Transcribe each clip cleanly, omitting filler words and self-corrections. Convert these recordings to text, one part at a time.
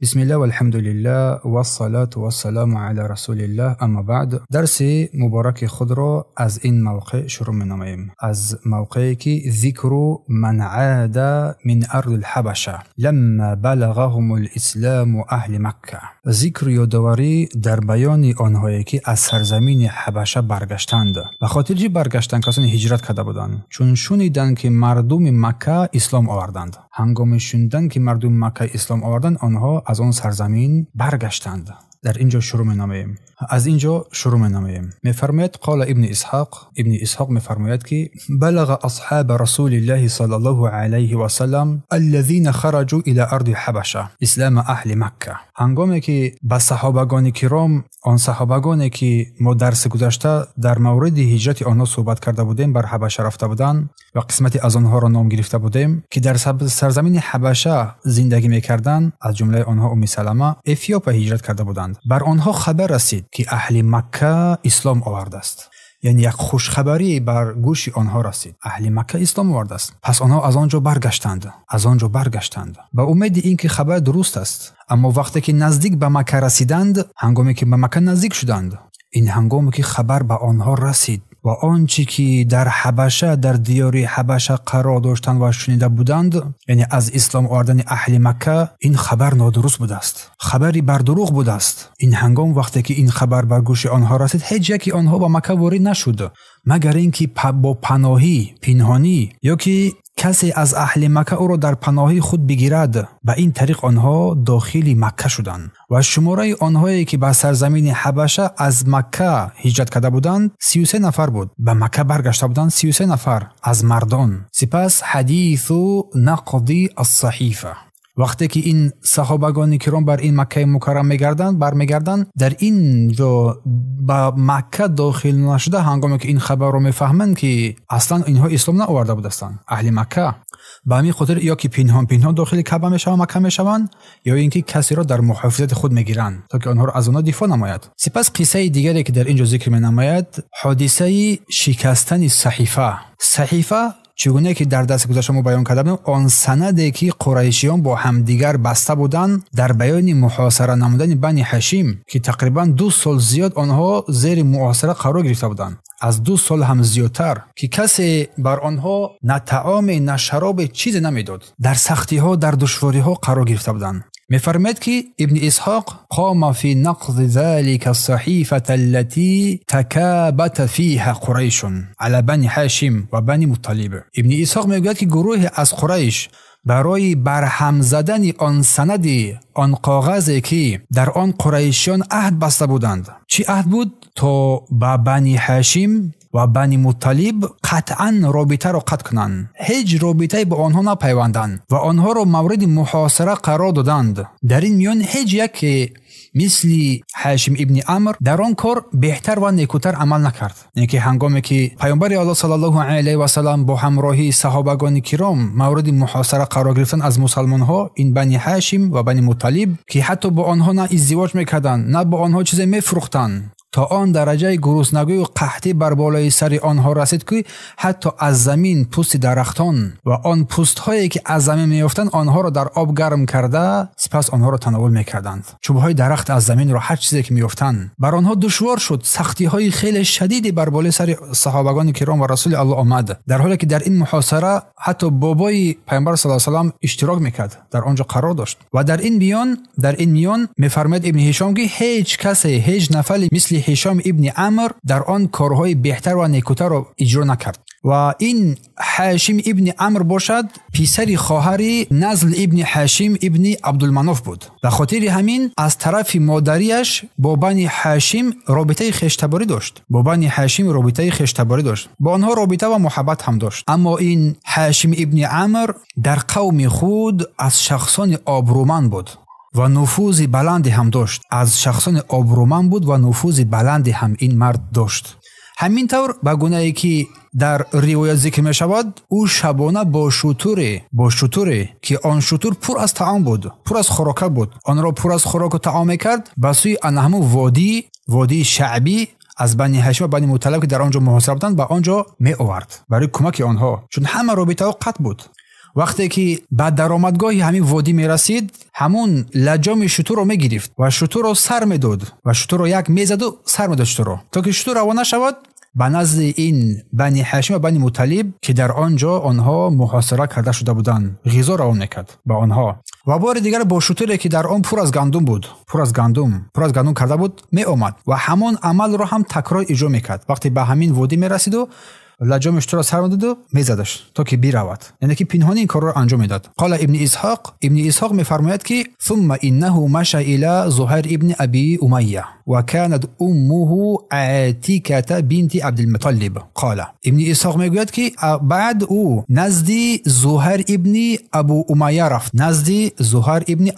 بسم الله والحمد لله والصلاة والسلام على رسول الله. اما بعد، درس مبارک خود را از این موقع شروع می‌نماییم، از موقعی که ذکر من عاد من ارض الحبشه لما بلغهم الاسلام اهل مکه. ذکر یادآوری در بیان آنهایی که از سرزمین حبشه برگشتند. به خاطر چی برگشتند؟ کسانی هجرت کرده بودند، چون شنیدند که مردم مکه اسلام آوردند. هنگام شنیدن که مردم مکه اسلام آوردند، آنها از آن سرزمین برگشتند. در اینجا شروع می‌نماییم. از اینجا شروع می‌نماییم. می‌فرماید قال ابن اسحاق می‌فرماید که بلغ اصحاب رسول الله صلی الله علیه و سلم الذين خرجوا الى ارض حبشه اسلام اهل مکه. هنگامی که با صحابگان کرام، آن صحابگانی که ما درس گذشته در مورد هجرت آنها صحبت کرده بودیم، بر حبشه رفته بودند و قسمتی از آنها را نام گرفته بودیم که در سرزمین حبشه زندگی می‌کردند. از جمله آنها ام سلمه اتیوپیا هجرت کرده بودند. بر آنها خبر رسید که اهل مکه اسلام آورده است. یعنی یک خوشخبری بر گوش آنها رسید، اهل مکه اسلام آورده است. پس آنها از آنجا برگشتند با امید اینکه خبر درست است. اما وقتی که نزدیک به مکه رسیدند، هنگامی که به مکه نزدیک شدند، این هنگامی که خبر به آنها رسید و آنچه که در حبشه، در دیار حبشه قرار داشتند و شنیده بودند، یعنی از اسلام آوردن اهل مکه، این خبر نادرست بوده است، خبری بر دروغ بوده است. این هنگام وقتی که این خبر بر گوش آنها رسید، هیچ یکی آنها به مکه وارد نشد مگر اینکه با پناهی پنهانی، یا که کسی از اهل مکه او را در پناهی خود بگیرد. به این طریق آنها داخل مکه شدند و شماره آنهایی که به سرزمین حبشه از مکه هجرت کرده بودند 33 نفر بود. به مکه برگشته بودند 33 نفر از مردان. سپس حدیث نقضی الصحیفه، وقتی که این صحابگان کرام بر این مکه مکرم برمیگردند، در این جو با مکه داخل نشده، هنگامی که این خبر رو میفهمند که اصلا اینها اسلام نآورده بودند اهل مکه، به همین خاطر یا که پنهان داخل کعبه میشوند، مکه میشوند، یا اینکه کسی را در محافظت خود میگیرند تا که آنها را از آنها دفاع نماید. سپس قصه دیگری که در اینجا ذکر مینماید، حادثه شکستن صحیفه چگونه که در دست گذشته ما بیان کرده بودیم، آن سندی که قریشیان با همدیگر بسته بودند در بیان محاصره نمودن بنی هاشم، که تقریبا 2 سال زیاد آنها زیر محاصره قرار گرفته بودند، از 2 سال هم زیادتر، که کسی بر آنها نه طعام نه شراب چیزی نمیداد، در سختی ها، در دشواری ها قرار گرفته بودند. می‌فرماید که ابن اسحاق قام فی نقض ذلك الصحیفه التي تکابت فيها قریش علی بنی هاشم و بنی مطلب. ابن اسحاق میگوید که گروه از قریش برای برهم زدن آن سندی، آن کاغذی که در آن قریشیان عهد بسته بودند. چی عهد بود؟ تا با بنی هاشم و بنی مطلب قطعا رابطه را قطع کنند، هیچ رابطه با آنها نپیوندند و آنها را مورد محاصره قرار دادند. در این میان هیچ یک مثل هاشم ابن عمرو در آن کار بهتر و نیکوتر عمل نکرد. یعنی که هنگامی که پیامبر الله صلی الله علیه و سلم با همراهی صحابگان کرام مورد محاصره قرار گرفتن از مسلمان ها، این بنی هاشم و بنی مطلب، که حتی با آنها نه ازدواج میکردند نه با آنها چیزی میفروختند، تا آن درجه گرسنگی و قحطی بر بالای سر آنها رسید که حتی از زمین پوست درختان و آن پوست هایی که از زمین میافتند آنها را در آب گرم کرده، سپس آنها را تناول میکردند. چوب های درخت از زمین را، هر چیزی که میافتند، بر آنها دشوار شد. سختی های خیلی شدیدی بر بالای سر صحابگان کرام و رسول الله آمد، در حالی که در این محاصره حتی بابای پیامبر صلی الله علیه و سلم اشتراک میکرد، در آنجا قرار داشت. و در این میان میفرماید ابن هشام که هیچ نفری مثل هشام ابن عمرو در آن کارهای بهتر و نیکوتر را اجرا نکرد. و این هاشم ابن عمرو باشد پسر خواهر نضل ابن هاشم ابن عبدالمناف بود. به خاطر همین از طرف مادریش با بنی هاشم رابطه خویشتباری داشت، با آنها رابطه و محبت هم داشت. اما این هاشم ابن عمرو در قوم خود از شخصان آبرومند بود و نفوذ بلندی هم داشت. این مرد داشت. همینطور به گونه‌ای که در روایت ذکر می شود، او شبانه با شتوری که آن شتور پر از طعام بود، پر از خوراک بود، آن را پر از خوراک و طعام کرد به سوی همون وادی شعبی از بنی هاشم و بنی مطلب که در آنجا محاصره بودند به آنجا می آورد برای کمک آنها، چون همه رابطه قطع بود. وقتی که به درآمدگاه همین وادی میرسید همون لجام شتر رو میگرفت و شتر رو سر میداد و شتر رو یک میزد و سر میداد شتر رو تا که شتر روانه شود به نزد این بنی هاشم و بنی مطلب که در آنجا آنها محاصره کرده شده بودند غذا روان میکرد به آنها و بار دیگر با شتری که در آن پر از گندم بود پر از گندم کرده بود می آمد و همان عمل را هم تکرار اجرا میکرد. وقتی به همین وادی میرسید و لجام شتر را سر میداد و میزدش تا که برود، یعنی که پنهانی این کار را انجام میداد. قال ابن اسحاق میفرماید که ثم انه مشى الى زهير ابن ابي اميه وكانت امه عتيكه بنت عبد المطلب. قال ابن اسحاق میگوید که بعد او نزد زهير ابن ابو امیه رفت، نزد زهير ابن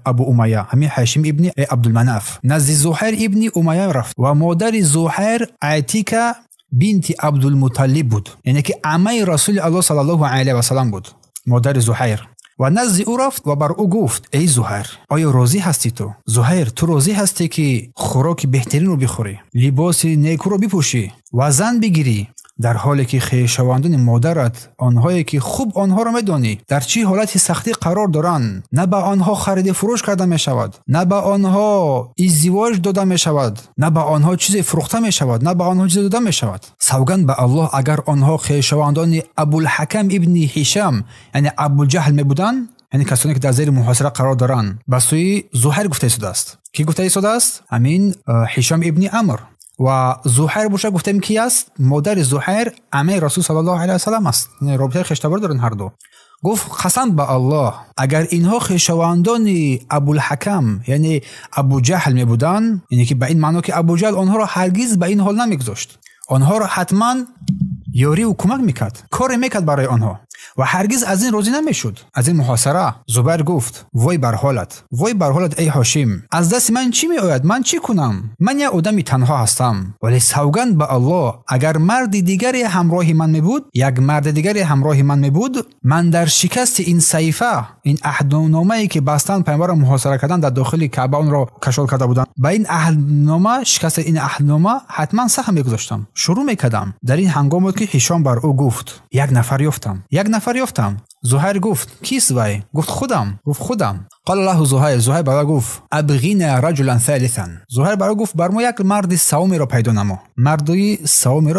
ابو امیه همین هاشم ابن عبد المناف، نزد زهير ابن امیه رفت و مادر زهير عتيكه بنت عبدالمطلب بود، یعنی که عمه رسول الله صلی الله علیه و سلم بود، مادر زهير. و نزد او رفت و بر او گفت ای زهير آیا راضی هستی تو؟ زهير تو راضی هستی که خوراک بهترین رو بخوری، لباس نیکو رو بپوشی و زن بگیری، در حالی که خویشاوندان مادرت آنهایی که خوب آنها را میدانی در چی حالت سختی قرار دارند، نه به آنها خرید فروش کرده می شود، نه به آنها ازدواج داده می شود، نه به آنها چیزی فروخته می شود، نه به آنها چیزی داده می شود. سوگند به الله اگر آنها خویشاوندان ابوالحکم ابن هشام یعنی ابوالجهل می بودند، یعنی کسانی که در زیر محاصره قرار دارند، به سوی زهير گفته شده است. کی گفته شده است؟ همین هشام ابن عمرو. و زهير بوشه گفتیم کی است؟ مادر زهير عمه رسول صلی الله علیه و سلم است، یعنی رابطه خشتبار دارن هر دو. گفت قسم به الله اگر اینها خویشاوندان ابوالحکم یعنی ابو جهل می بودند، یعنی که به این معنی که ابو جهل آنها را هرگز به این حال نمیگذاشت، آنها را حتما یاری و کمک میکرد، کار میکرد برای آنها و هرگز از این راضی نمیشد، از این محاصره. زبیر گفت وای بر حالت ای هاشم، از دست من چی می آید؟ من چی کنم؟ من یک آدمی تنها هستم، ولی سوگند به الله اگر مرد دیگری همراه من می بود من در شکست این صحیفه، این عهدنامه‌ای که بستن پیامبر محاصره کردن در داخل کعبه اون را کشال کرده بودند، با این عهدنامه شکست این عهدنامه حتما سهم میگذاشتم، شروع میکردم. در این هنگام که هشام بر او گفت یک نفر یافتم. زهير گفت کیست وی؟ گفت خودم. قال له زهير برای گفت ابغینا رجلا ثالثا. زهير برای گفت بر ما یک مرد سومی را پیدا نما،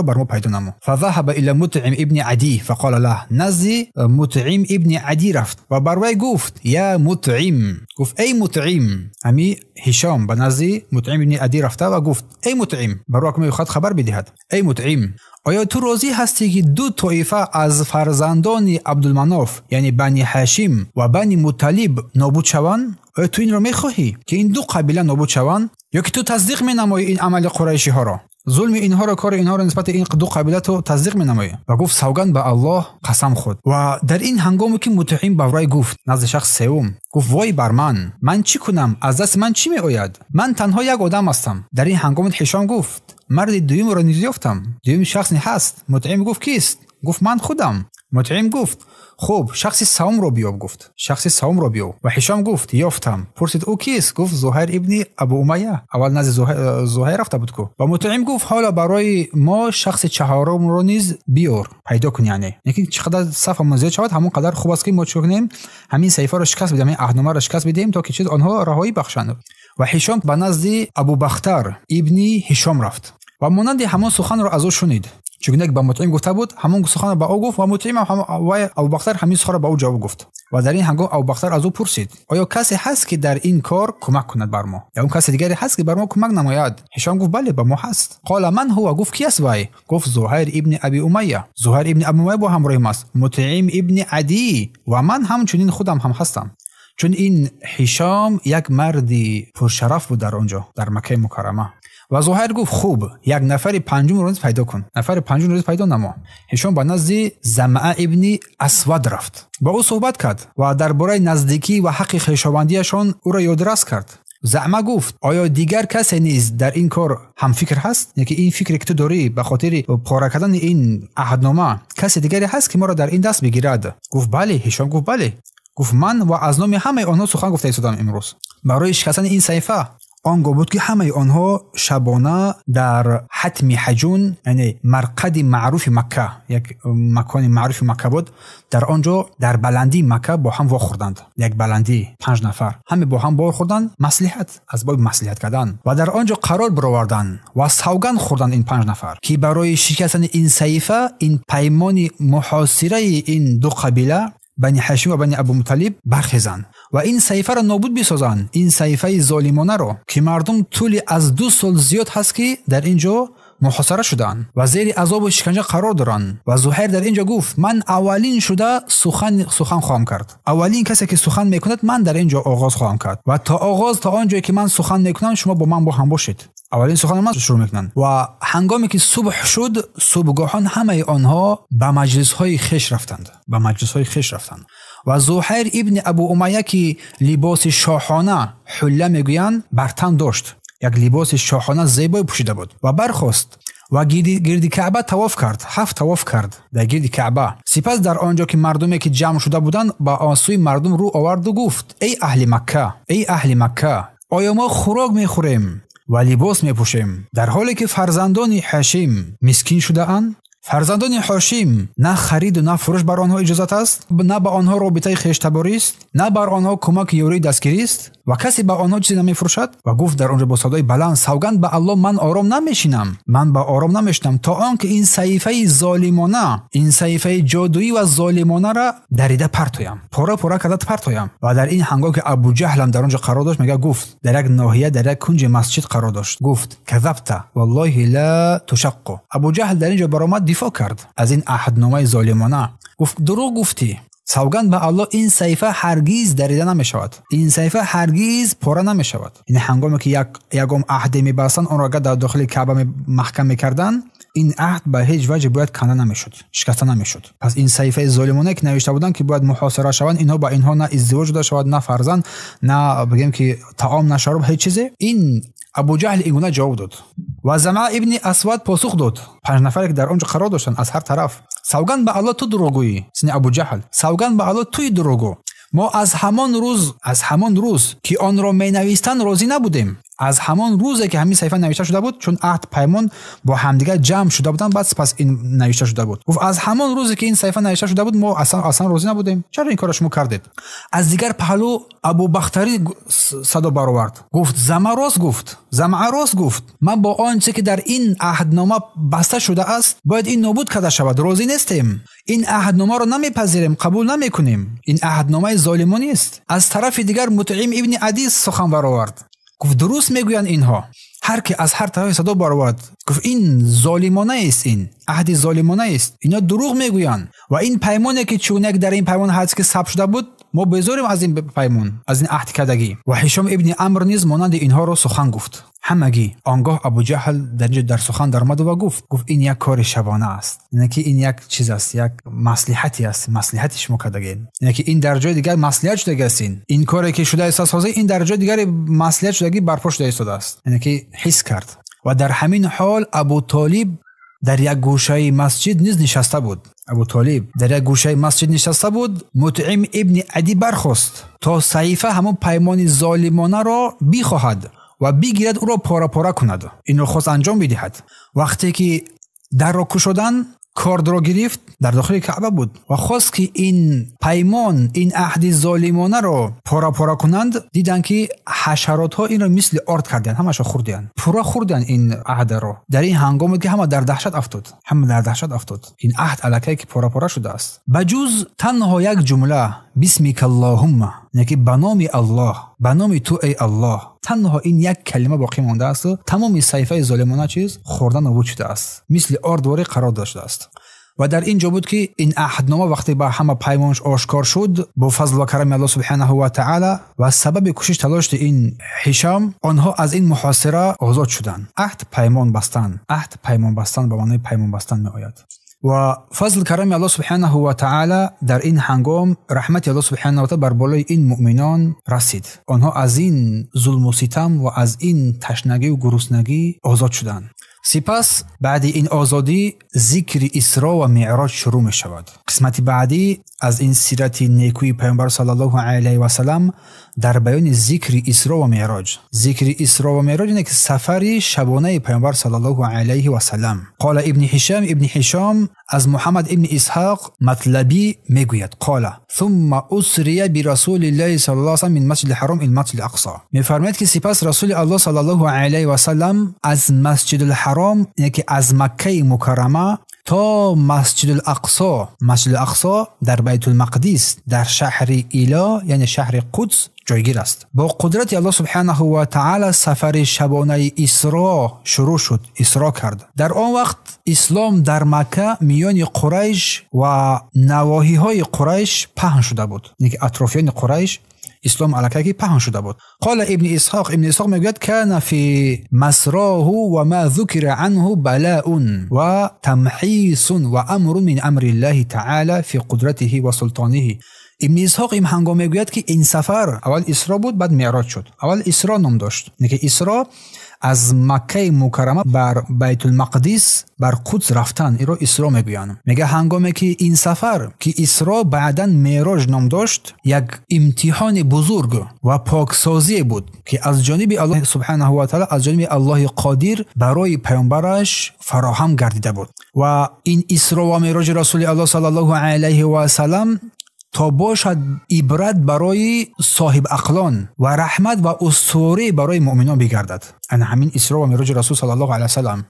بر ما پیدا نما. فذهب الى مطعم ابن عدی فقال له، نزد مطعم ابن عدی رفت و برای گفت یا مطعم، گفت ای مطعم. امی هشام به نزد مطعم ابن عدی رفته و گفت ای مطعم، برای که میخواد خبر بدهد، ای مطعم آیا تو راضی هستی که دو طایفه از فرزندان عبدالمناف یعنی بنی هاشم و بنی مطلب نابود شوند؟ آیا تو این را میخواهی که این دو قبیله نابود شوند، یا که تو تصدیق مینمایی این عمل قریشی ها را، ظلم اینها را، کار اینها را نسبت این دو قبیله تو تصدیق مینمایی؟ و گفت سوگند به الله قسم خود. و در این هنگامی که مطعم برای گفت نزد شخص سوم، گفت وای بر من چی کنم؟ از دست من چی می آید؟ من تنها یک آدم هستم. در این هنگام هشام گفت مرد دوم را نیز یافتم، دوم شخصی هست. مطعم گفت کیست؟ گفت من خودم. مطعم گفت خب شخص سوم را بیاب. گفت شخص سوم را بیاب. و هشام گفت یافتم. پرسید او کیست؟ گفت زهير ابن ابو امیه. اول نزد زهير رفته بود. و مطعم گفت حالا برای ما شخص چهارم را نیز بیار، پیدا کن. یعنی چقدر صف زیاد شود همون قدر خوب است که ما چه کنیم، همین صحیفه را شکست بدیم، این عهدنامه را شکست بدیم تا که چیز آنها رهایی بخشند. و هشام به نزد ابو بختر ابن هشام رفت و مانند همان سخن را از او شنید، چون یک به مطعم گفته بود همون سخن را به او گفت و مطعم و ابوبکر همین سخن را به او جواب گفت. و در این هنگام ابوبکر از او پرسید آیا کسی هست که در این کار کمک کند بر ما، یا اون کسی دیگری هست که بر ما کمک نماید؟ هشام گفت بله، با ما هست. قال من هو؟ گفت کی است وی؟ گفت زهير ابن ابی امیه. زهير ابن ابی امیه با همراه ما است، مطعم ابن عدی و من همچنین خودم هم هستم. چون این هشام یک مردی پرشرف بود در آنجا در مکه مکرمه. و زهير گفت خوب، یک نفر پنجم رو پیدا کن، نفر پنجم رو پیدا نما. هشام به نزد زمعه ابن اسود رفت، با او صحبت کرد و درباره نزدیکی و حق خویشاوندیشان او را یادرس کرد. زعما گفت آیا دیگر کسی نیز در این کار هم فکر هست؟ یعنی این فکری که تو داری به خاطر پاره کردن این عهدنامه کسی دیگری هست که ما را در این دست بگیرد؟ گفت بله. هشام گفت بله. گفت من و از نام همه آنها سخن گفته ایستادم امروز برای شکستن این صحیفه. آن گاه بود که همه آنها شبانه در حتم حجون، یعنی مرقد معروف مکه، یک مکان معروف مکه بود، در آنجا در بلندی مکه با هم واخوردند. یک بلندی 5 نفر همه با هم واخوردند، مصلحت از باب مصلحت کردن و در آنجا قرار برآوردند و سوگند خوردند این 5 نفر که برای شکستن این صحیفه، این پیمان محاصره این دو قبیله بنی هاشم و بنی ابو مطلب برخیزند و این صحیفه را نابود بسازند. این صحیفه ظالمانه را که مردم طول از 2 سال زیاد هست که در اینجا محاصره شدند و زیر عذاب و شکنجه قرار دارند. و زهیر در اینجا گفت من اولین شده سخن خواهم کرد، اولین کسی که سخن میکند من در اینجا آغاز خواهم کرد و تا آنجایی که من سخن میکنم شما با من با هم باشید. اولین سخن من شروع میکنن و هنگامی که صبح شد، صبحگاهان همه آنها به مجلس های خیش رفتند، و زهیر ابن ابو امیه که لباس شاهانه حله میگویند بر تن داشت، یک لباس شاهانه زیبا پوشیده بود و برخاست و گرد کعبه طواف کرد، 7 طواف کرد در گرد کعبه. سپس در آنجا که مردمی که جمع شده بودند با آسوی مردم رو آورد و گفت ای اهل مکه، آیا ما خوراک میخوریم و لباس میپوشیم در حالی که فرزندان هاشم مسکین شده اند؟ فرزندان هاشم نه خرید و نه فروش بر آنها اجازت است، نه به آنها رابطه خویشتباری است، نه بر آنها کمک یاری دستگیری است و کسی به آنها چیزی نمیفروشد. و گفت در آنجا با صدای بلند سوگند به الله من آرام نمیشینم تا آنکه این صحیفه ظالمانه، این صحیفه جادویی و ظالمانه را دریده پرتایم، پاره کرده پرتایم. و در این هنگام که ابو جهل هم در آنجا قرار داشت، میگه گفت در یک ناحیه در یک کنج مسجد قرار داشت، گفت کذبت والله لا تشق. ابو جهل در اینجا برآمد دفاع کرد از این عهدنامه ظالمانه، گفت دروغ گفتی، سوگند به الله این صحیفه هرگز دریده نمیشود، این صحیفه هرگز پاره نمیشود. این هنگامی که یکم عهد میبستن آن را در داخل کعبه محکم میکردن، این عهد به هیچ وجه باید کنده نمیشد، شکسته نمیشد. پس این صحیفه ظالمانه که نوشته بودن که باید محاصره شوند، اینها با اینها نه ازدواج داشته شود، نه فرزند، نه بگیم که طعام، نه شراب، هیچ چیزی. این ابو جهل اینگونه جواب داد و زمعه ابن اسود پاسخ داد، 5 نفری که در آنجا قرار داشتن از هر طرف، سوگند به الله تو دروغگویی. سن ابو جهل سوگند به الله توی دروغگو، ما از همان روز که آن را می نویستن راضی نبودیم، از همان روزی که همین صحیفه نوشته شده بود، چون عهد پیمان با همدیگر جمع شده بودن، بعد پس این نوشته شده بود. گفت از همان روزی که این صحیفه نوشته شده بود ما اصلا راضی نبودیم، چرا این کارو شما کردید؟ از دیگر پهلو ابو بختری صدا برآورد، گفت زمعه راست گفت، من با آنچه که در این عهدنامه بسته شده است باید این نابود کرده شود، راضی نیستیم، این عهدنامه را نمیپذیریم، قبول نمیکنیم، این عهدنامه ظالمانه است. از طرف دیگر مطعم ابن عدی سخن برآورد، گفت درست میگویند اینها، هر که از هر طرف صدا برآورد گفت این ظالمانه است، این عهد ظالمانه است، اینا دروغ میگویند و این پیمانی که چونک در این پیمان هست که ثبت شده بود ما بزاریم از این پیمان، از این عهد کردگی. و هشام ابن عمرو نیز مانند اینها را سخن گفت همگی. آنگاه ابو جهل در سخن درآمد و گفت این یک کار شبانه است، یعنی که این یک چیز است، یک مصلحتی است، مصلحتی شما کردگین، یعنی که این در جای دیگر مصلحت شده است، این کاری که شده است سازی، این در جای دیگر مصلحت شدگی برپا شده است، یعنی که حس کرد. و در همین حال ابو طالب در یک گوشه مسجد نیز نشسته بود. مطعم ابن عدی برخاست تا صحیفه همون پیمان ظالمانه را بخواهد و بگیرد او را پاره کند. این را خواست انجام بدهد. وقتی که در را کشودن کارد را گرفت، در داخل کعبه بود و خواست که این پیمان، این عهد ظالمانه را پاره کنند. دیدن که حشرات ها این را مثل آرد کردن، همش خوردن، پورا خوردن این عهد را. در این هنگام که همه در دهشت افتاد، این عهد الکی که پاره شده است، بجز تنها یک جمله بسمک اللهم، یعنی به نام الله، به نام تو ای الله، تنها این یک کلمه باقی مانده است. تمام صحیفه ظالمانه چیز خوردن نابود شده است، مثل آردواری قرار داشته است. و در اینجا بود که این عهدنامه وقتی با همه پیمانش آشکار شد، با فضل و کرم الله سبحانه و تعالی و سبب کوشش تلاش این هشام، آنها از این محاصره آزاد شدند. عهد پیمان بستن به معنای پیمان بستن می آید. و فضل کرم الله سبحانه و تعالی در این هنگام، رحمت الله سبحانه و تعالی بر بالای این مؤمنان رسید. آنها از این ظلم و ستم و از این تشنگی و گرسنگی آزاد شدند. سپس بعد این آزادی ذکر اسراء و معراج شروع می شود. قسمت بعدی از این سیرت نیکوی پیامبر صلی الله علیه و سلم در بیان ذکر اسراء و معراج. ذکر اسراء و معراج اینه که سفر شبانه پیامبر صلی الله علیه و سلم. قال ابن هشام از محمد ابن اسحاق مطلبی میگوید قال ثم اسری برسول الله صلی الله علیه و سلم من مسجد الحرام الى مسجد الاقصی. میفرماید که سپس رسول الله صلی الله علیه و سلم از مسجد الحرام، یعنی که از مکه مکرمه تا مسجد الاقصی. مسجد الاقصی در بیت المقدس در شهر ایلا یعنی شهر قدس جایگیر است. با قدرت الله سبحانه و تعالی سفر شبانه اسراء شروع شد، اسراء کرد. در آن وقت اسلام در مکه میان قریش و نواحی های قریش پهن شده بود، یعنی که اطرافیان قریش اسلام علیه پهن شده بود. قال ابن اسحاق میگوید کان فی مسراه و ما ذکر عنه بلاء و تمحیص و امر من امر الله تعالی فی قدرته و سلطانه. ابن اسحاق این هنگام میگوید که این سفر اول اسراء بود، بعد معراج شد. اول اسراء نام داشت، یعنی که اسراء از مکه مکرمه بر بیت المقدس بر قدس رفتن، این رو اسراء میگویند. میگه هنگامی که این سفر که اسراء بعداً معراج نام داشت، یک امتحان بزرگ و پاکسازی بود که از جانب الله سبحانه و تعالی، از جانب الله قادر برای پیامبرش فراهم گردیده بود. و این اسراء و معراج رسول الله صلی الله علیه و سلم تا باشد عبرت برای صاحب عقلان و رحمت و اسطوره برای مؤمنان بگردد. ان همین اسراء و معراج رسول صلی الله علیه و سلم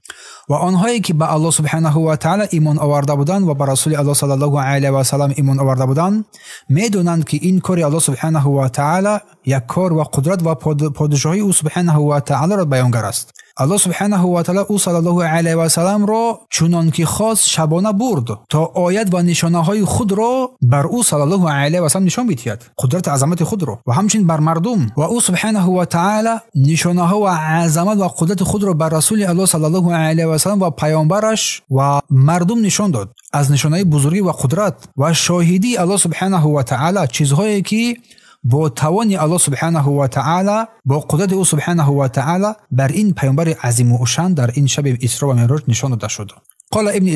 و آنهایی که به الله سبحانه و تعالی ایمان آورده بودند و به رسول الله صلی الله علیه و سلم ایمان آورده بودند میدونند که این کار الله سبحانه و تعالی یک کار و قدرت و پادشاهی او سبحانه و تعالی را بیانگر است. الله سبحانه و تعالی او صلی الله علیه و سلم را چنان که خواست شبانه برد تا آیت و نشانه های خود را بر او صلی الله علیه و سلم نشان بدهد، قدرت عظمت خود را، و همچنین بر مردم. و او سبحانه و تعالی نشانه ها و عظمت و قدرت خود را بر رسول الله صلی الله علیه و سلم و پیامبرش و مردم نشان داد. از نشانه بزرگی و قدرت و شاهدی الله سبحانه و تعالی، چیزهایی که با توان الله سبحانه و تعالی، با قدرت او سبحانه و تعالی بر این پیامبر عظیم و شان در این شب اسراء و معراج نشان داده شد. قال ابن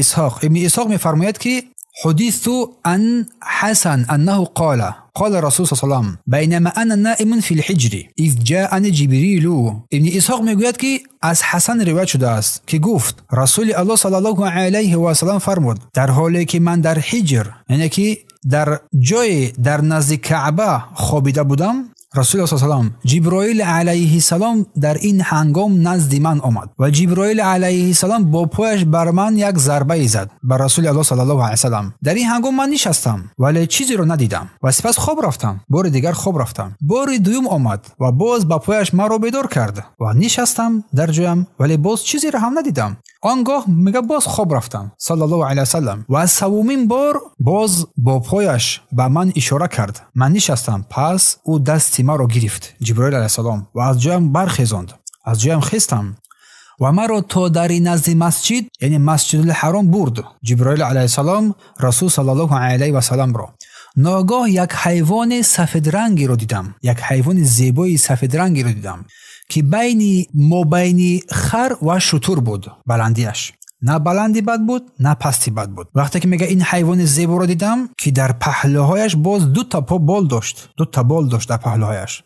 اسحاق میفرماید که حدیث عن حسن انه قال رسول صلی الله علیه و سلم بینما انا نائم فی الحجر اذ جاءني جبریل. ابن اسحاق میگوید که از حسن روایت شده است که گفت رسول الله صلی الله علیه و سلم فرمود در حالی که من در حجر، یعنی که در جای در نزد کعبه خوابیده بودم، رسول الله صلی الله علیه و سلم جبرائیل علیه السلام در این هنگام نزد من آمد و جبرائیل علیه السلام با پایش بر من یک ضربه زد بر رسول الله صلی الله علیه و سلم. در این هنگام من نشستم ولی چیزی رو ندیدم و سپس خواب رفتم. بار دیگر خواب رفتم. بار دوم آمد و باز با پایش مرا بیدار کرد و نشستم در جایم ولی باز چیزی رو هم ندیدم. آنگاه میگه باز خواب رفتم صلی الله علیه و سلم و سومین بار باز با پایش به من اشاره کرد. من نشستم، پس او دست ما را گرفت جبرائیل علیه السلام و از جایم برخیزاند. از جایم خستم و مرا تا در نزد مسجد، یعنی مسجد الحرام برد. جبرائیل علیه السلام رسول صلی الله علیه و سلم را. ناگاه یک حیوان سفید رنگی را دیدم، یک حیوان زیبای سفید رنگی را دیدم که بین خر و شتر بود. بلندیش نه بلندی بد بود نه پستی بد بود. وقتی که میگه این حیوان زیبا را دیدم که در پهلوهایش باز دو تا بال داشت در پهلوهایش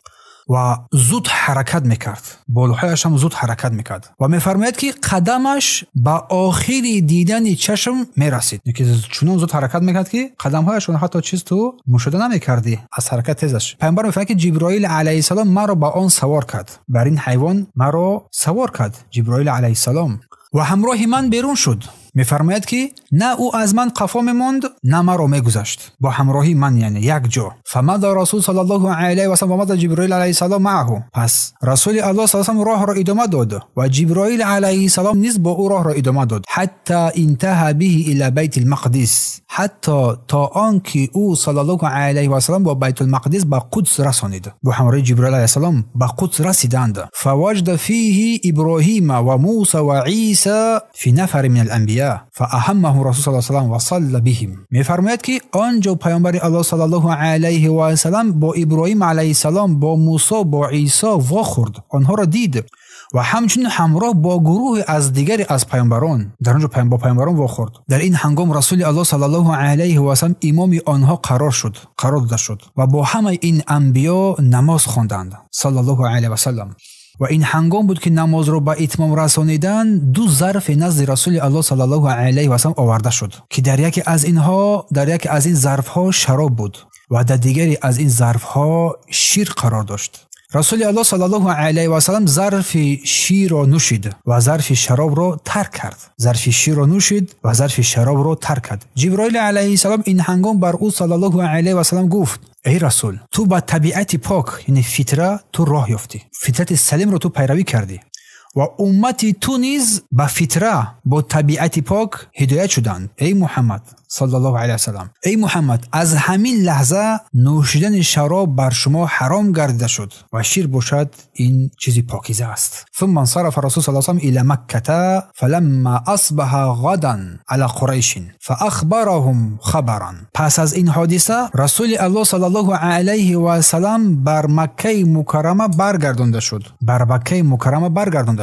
و زود حرکت میکرد، بالهایش هم زود حرکت میکرد و میفرماید که قدمش به آخر دیدن چشم میرسید، که چنان زود حرکت میکرد که قدمهایش حتی چیز تو مشاهده نمیکردی از حرکت تیزش. پیامبر میفرماید که جبرائیل علیه السلام مرا با آن سوار کرد، بر این حیوان مرا سوار کرد جبرائیل علیه السلام و همراه من بیرون شد. میفرماید که نه او از من قفا میماند نه مرا میگذشت، با همراهی من، یعنی یک جا. فمضى رسول صلی الله علیه و سلم و مضى جبرائیل علیه السلام معه. پس رسول الله صلی الله علیه و سلم راه را ادامه داد و جبرائیل علیه السلام نیز با او راه را ادامه داد حتی انتهى به الى بیت المقدس، حتی تا آنکه او صلی الله علیه و سلم با بیت المقدس به قدس رسانید. با همراه جبرائیل علیه السلام به قدس رسیدند. فوجد فيه ابراهیم و موسی و عیسی فی نفر من الانبیاء فاهمه رسول صلی الله علیه و سلم وصلى بهم. میفرماید که آنجا پیامبر الله صلی الله علیه و سلم با ابراهیم علیه السلام، با موسی، با عیسی واخورد، آنها را دید و همچنین همراه با گروه از دیگری از پیامبران در اونجا با پیامبران واخورد. در این هنگام رسول الله صلی الله علیه و سلم امام آنها قرار داده شد و با همه این انبیا نماز خواندند صلی الله علیه و سلم. و این هنگام بود که نماز رو به اتمام رسانیدن 2 ظرف نزد رسول الله صلی الله علیه و سلم آورده شد که در یکی از این ظرف ها شراب بود و در دیگری از این ظرف ها شیر قرار داشت. رسول الله صلی الله علیه و سلم ظرف شیر را نوشید و ظرف شراب را ترک کرد. جبرائیل علیه السلام این هنگام بر او صلی الله علیه و سلم گفت: ای رسول، تو با طبیعت پاک یعنی فطره تو راه یافتی، فطرت سلیم رو تو پیروی کردی و امتی تو نیز با فطره با طبیعت پاک هدایت شدند. ای محمد صلی الله علیه و سلم، ای محمد، از همین لحظه نوشیدن شراب بر شما حرام گردیده شد و شیر باشد این چیزی پاکیزه است. ثم انصرف رسول صلی الله علیه و سلم الی مکه فلما اصبح غدا علی قریش فاخبرهم خبرا. پس از این حادثه رسول الله صلی الله علیه و سلم بر مکه مکرمه برگردانده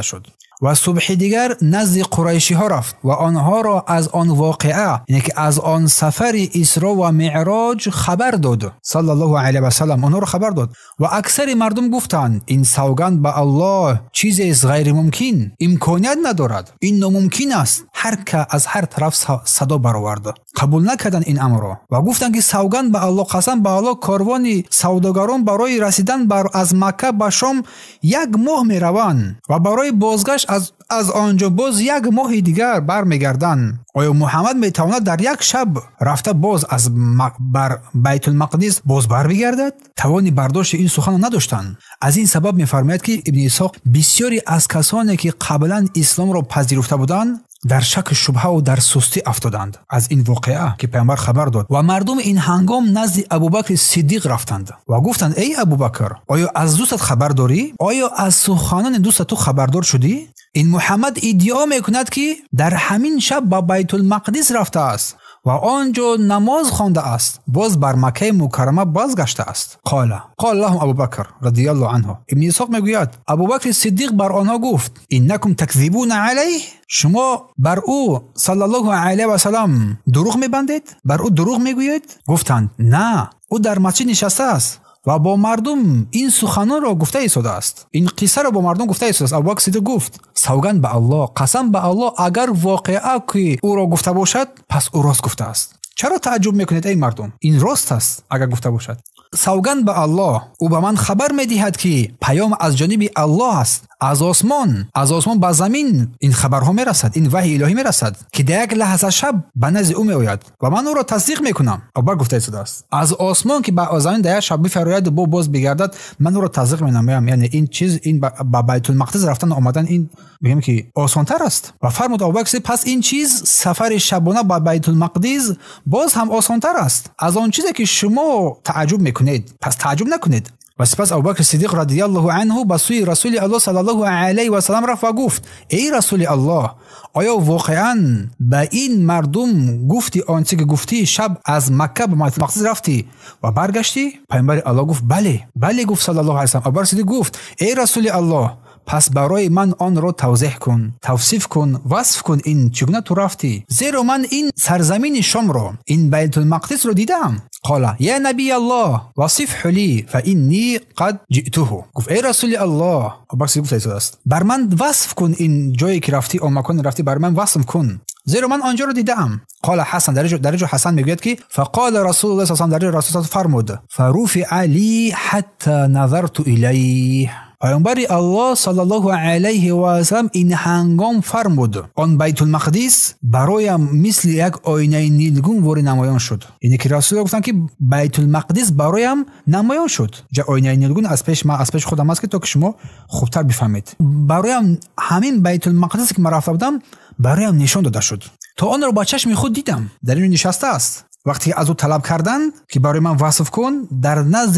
شد و صبح دیگر نزد قریشی ها رفت و آنها را از آن واقعه، یعنی که از آن سفر اسرا و معراج خبر داد صلی الله علیه و سلم. آنها را خبر داد و اکثر مردم گفتند این سوگند به الله چیزی است غیر ممکن، امکانیت ندارد، این ناممکن است. هر که از هر طرف صدا برآورد، قبول نکردند این امر را و گفتند که سوگند به الله، قسم به الله، کاروان سوداگران برای رسیدن از مکه به شام 1 ماه میروند و برای بازگشت از آنجا باز 1 ماه دیگر برمیگردند. آیا محمد میتواند در 1 شب رفته باز از بر بیت المقدس باز برمیگردد؟ توانی برداشت این سخن نداشتند. از این سبب میفرماید که ابن اسحاق بسیاری از کسانی که قبلا اسلام را پذیرفته بودند در شک، شبهه و در سستی افتادند از این واقعه که پیامبر خبر داد و مردم این هنگام نزد ابوبکر صدیق رفتند و گفتند: ای ابوبکر، آیا از دوستت خبر داری؟ آیا از سخنان دوست تو خبردار شدی؟ این محمد ادعا میکند که در همین شب به بیت المقدس رفته است و آنجا نماز خوانده است، باز بر مکه مکرمه بازگشته است. قال لهم ابوبکر رضی الله عنه. ابن اسحاق میگوید ابوبکر صدیق بر آنها گفت: انکم تکذبون علیه، شما بر او صلی الله علیه و سلم دروغ میبندید، بر او دروغ میگویید؟ گفتند: نه، او در مسجد نشسته است و با مردم این سخنان را گفته ایستاده است، این قصه را با مردم گفته ایستاده است. ابوبکر صدیق گفت: سوگند به الله، قسم به الله، اگر واقعه که او را گفته باشد پس او راست گفته است. چرا تعجب میکنید ای مردم؟ این راست است اگر گفته باشد. سوگند به الله، او به من خبر میدهد که پیام از جانب الله است، از آسمان به زمین این خبرها میرسد، این وحی الهی میرسد که در 1 لحظه شب به نزد او میآید و من او را تصدیق میکنم. ابوبکر گفته است از آسمان که به زمین در 1 شب میفراید و باز بگردد، من او را تصدیق میکنم. یعنی این چیز، این به بیت المقدس رفتن آمدن، این میگم که آسان تر است. و فرمود ابوبکر: پس این چیز، سفر شبانه به بیت المقدس، باز هم آسان تر است از آن چیزی که شما تعجب میکنید، پس تعجب نکنید. و سپس ابوبکر صدیق رضی الله عنه به سوی رسول الله صلی الله علیه و سلم رفت و گفت: ای رسول الله، آیا واقعا به این مردم گفتی آنچه که گفتی، شب از مکه به بیت المقدس رفتی و برگشتی؟ پیامبر الله گفت: بله گفت صلی الله علیه و سلم. ابوبکر صدیق گفت: ای رسول الله، پس برای من آن را توضیح کن، توصیف کن، وصف کن، این چگونه تو رفتی؟ زیرا من این سرزمین شام را، این بیت المقدس را دیدم. قال: یا نبی الله وصفه لی فانی قد جئته. گفت: ای رسول الله، ابوبکر گفت است، بر من وصف کن این جایی که رفتی، اون مکان رفتی، بر من وصف کن، زیرا من آنجا رو دیدم. قال حسن، در جو حسن میگوید که فقال رسول الله صلی الله علیه و سلم، فرمود: فرفع لی حتی نظرت الیه. پیامبر الله صلی الله علیه و سلم این هنگام فرمود: آن بیت المقدس برایم مثل 1 آینه نیلگون وری نمایان شد. یعنی که رسول گفتن که بیت المقدس برایم نمایان شد. جا آینه نیلگون از پیش خودم است که تا که شما خوبتر بفهمید. برایم همین بیت المقدس که من رفته بودم برایم نشان داده شد، تا آن را با چشم خود دیدم، در این نشسته است. وقتی از او طلب کردند که برای من وصف کن،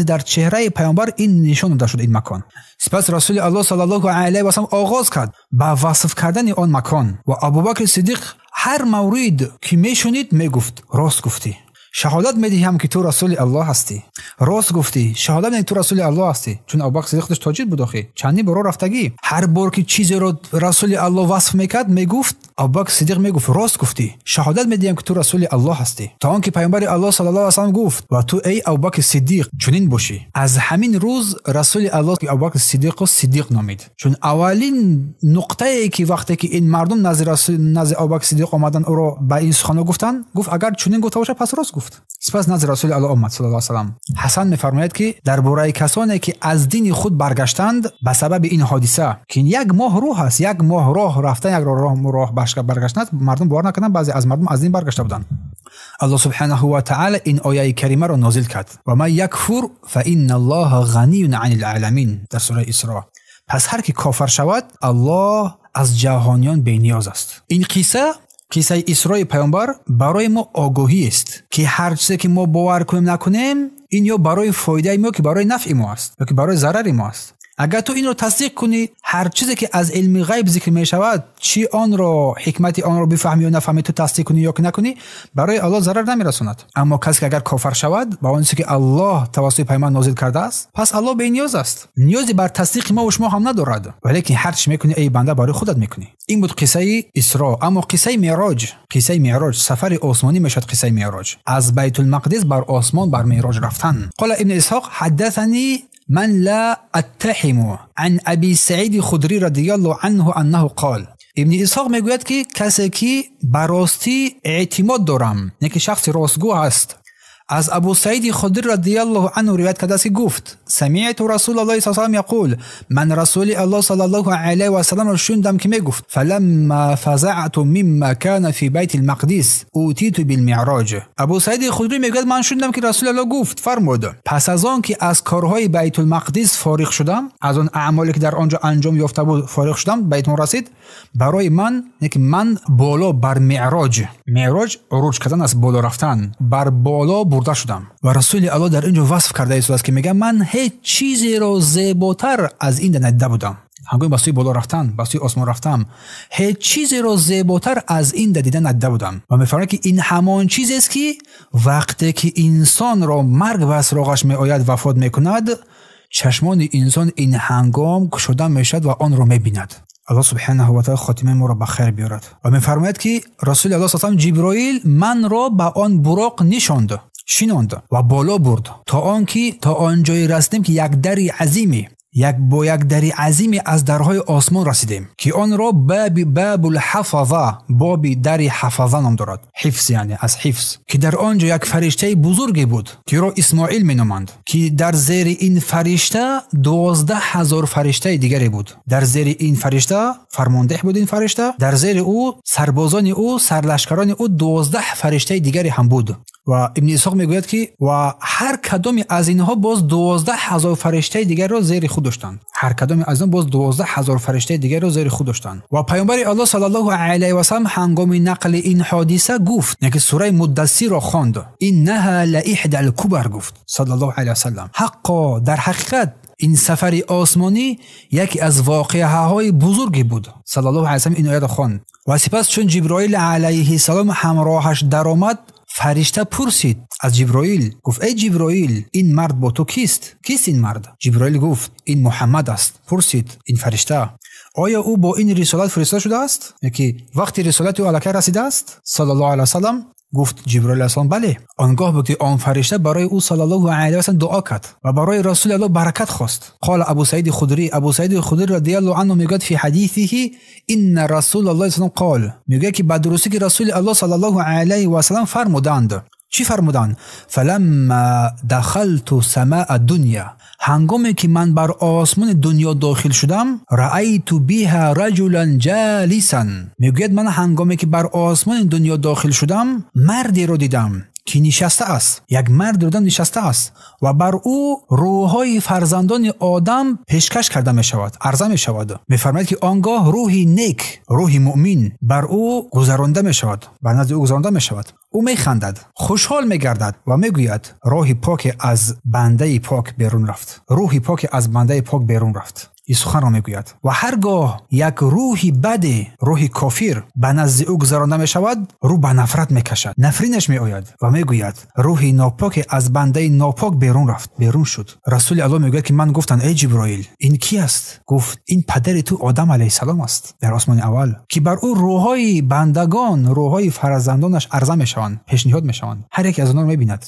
در چهره پیامبر این نشان داده شد، این مکان. سپس رسول الله صلی الله علیه و سلم آغاز کرد به وصف کردن آن مکان و ابوبکر صدیق هر مورد که میشنید میگفت: راست گفتی، شهادت میدهم که تو رسول الله هستی. راست گفتی. شهادت میدهم تو رسول الله هستی. چون ابوبکر صدیق داشت تاجر بود آخه. چندی برو رفتگی. هر بار که چیزی رو رسول الله وصف میکرد میگفت ابوبکر صدیق میگفت راست گفتی. شهادت میدهم که تو رسول الله هستی. تا آنکه پیامبر الله صلی الله علیه و سلم گفت و تو ای ابوبکر صدیق چنین باشی. از همین روز رسول الله که ابوبکر صدیق صدیق نامید. چون اولین نقطه ای که وقتی که این مردم نزد ابوبکر صدیق اومدن او رو به این سخن گفتن گفت اگر چنین گفته باشه پس راست گفت. سپس نزد رسول الله اومد صلی الله علیه و سلم. حسن میفرماید که درباره کسانی که از دین خود برگشتند به سبب این حادثه که یک ماه راه است، یک ماه راه رفتن، یک راه برگشتن، مردم باور نکردن، بعضی از مردم از دین برگشته بودند. الله سبحانه و تعالی این آیه کریمه را نازل کرد و ما یکفر فإن الله غنی عن العالمین در سوره اسراء. پس هر کی کافر شود الله از جهانیان بی‌نیاز است. این قصه اسراء پیامبر برای ما آگاهی است که هر چیزی که ما باور کنیم نکنیم این یا برای فایده ما که برای نفع ما است یا که برای ضرر ما است. اگر تو این رو تصدیق کنی هر چیزی که از علم غیب ذکر می شود چی آن را حکمت آن را بفهمی یا نفهمی تو تصدیق کنی یا که نکنی برای الله ضرر نمیرساند. اما کسی که اگر کافر شود با اون چیزی که الله توسط پیامبر نازل کرده است پس الله بی‌نیاز است، نیازی بر تصدیق ما و شما هم ندارد، ولی که هر چی میکنی ای بنده برای خودت میکنی. این بود قصه اسراء. اما قصه معراج سفر آسمانی میشد. قصه معراج از بیت المقدس بر آسمان بر معراج رفتن. قال ابن اسحاق حدثني من لا اتهم عن ابي سعید خدری رضی الله عنه انه قال. ابن اسحاق میگوید که کسی که براستی اعتماد دارم نه که شخص راستگو است از ابو سعید خدری رضی الله عنه روایت کرده است که گفت سمعت رسول الله صلی الله علیه و یقول من رسول الله صلی الله علیه و سلم را شنیدم که میگفت فلما فزعت مما كان في بيت المقدس اوتیت بالمعراج. ابو سعید خدری میگوید من شنیدم که رسول الله گفت فرمود پس از آن که از کارهای بیت المقدس فارغ شدم، از آن اعمالی که در آنجا انجام یافته بود فارغ شدم، بیت رسید، برای من که من بالا بر معراج عروج کردن است، بالا رفتن، بر بالا برده شدم. و رسول الله در اینجا وصف کرده است که میگه من هیچ چیزی را زیباتر از این ندیده بودم. هنگامی به سوی بالا رفتن، به سوی آسمان رفتم، هیچ چیزی را زیباتر از این دیدن ندیده بودم. و میفرماید که این همان چیزی است که وقتی که انسان را مرگ به سراغش میآید وفات میکند، چشمان انسان این هنگام گشوده میشد و آن را میبیند. الله سبحانه و تعالی خاتمه ما را به خیر بیارد. و میفرماید که رسول الله صلی الله علیه و آله جبرائیل من را به آن براق نشاند، شیناند و بالا برد تا آن جایی رسیدیم که یک دری عظیمی از درهای آسمان رسیدیم که آن را باب الحفظه، باب در حفظه نام دارد. حفظ یعنی از حفظ، که در آنجا یک فرشته بزرگی بود که را اسماعیل می نامند، که در زیر این فرشته 12,000 فرشته دیگری بود. در زیر این فرشته فرمانده بود، این فرشته در زیر او سربازان او، سرلشکران او 12 فرشته دیگری هم بود. و ابن اسحاق میگوید که و هر کدام از اینها باز 12,000 فرشته دیگر را زیر خود داشتند. هر کدام از آن باز 12,000 فرشته دیگر را زیر خود داشتند. و پیامبر الله صلی الله علیه و سلم هنگام نقل این حادثه گفت که سوره مدثر را خواند، اینها لاحد الکبر، گفت صلی الله علیه و سلم حقا در حقیقت این سفر آسمانی یکی از واقعه های بزرگی بود. صلی الله علیه و سلم این آیه را خواند. و سپس چون جبرائیل علیه السلام همراهش درآمد، فرشته پرسید از جبرائیل، گفت ای جبرائیل این مرد با تو کیست این مرد؟ جبرائیل گفت این محمد است. پرسید این فرشته آیا او با این رسالت فرستاده شده است؟ یکی وقتی رسالت او علیه رسیده است صلی الله علیه و سلم؟ گفت جبرائیل علیه السلام بله. آنگاه بود که آن فرشته برای او صلی الله علیه و سلم دعا کرد و برای رسول الله برکت خواست. قال ابو سعید خدری رضی الله عنه میگوید فی حدیثه ان رسول الله صلی الله علیه و سلم قال، میگه که بعد درستی که رسول الله صلی الله علیه و سلم فرمودند. چی فرمودند؟ فلما دخلت سماء الدنیا، هنگامی که من بر آسمان دنیا داخل شدم، رأیت بها رجلا جالسا، میگوید من هنگامی که بر آسمان دنیا داخل شدم مردی رو دیدم که نشسته است، یک مرد رو دیدم نشسته است و بر او روح‌های فرزندان آدم پیشکش کرده می شود، عرضه می شود. می‌فرماید که آنگاه روحی نیک، روحی مؤمن بر او گذرانده می شود، بر نزد او گذرانده می شود. او میخندد، خوشحال میگردد و میگوید روحی پاک از بنده پاک بیرون رفت، روحی پاک از بنده پاک بیرون رفت. این سخن را میگوید. و هرگاه یک روحی بد، روحی کافر به نزد او گذرانده می شود، رو به نفرت میکشد، نفرینش می آید و میگوید روحی ناپاک از بنده ناپاک بیرون رفت، بیرون شد. رسول الله میگوید که من گفتم ای جبرائیل این کی است؟ گفت این پدر تو آدم علیه السلام است در آسمان اول که بر او روحای بندگان، روحای فرزندانش عرضه میشوند، پیشنهاد میشوند. هر یک از آنها رو میبیند.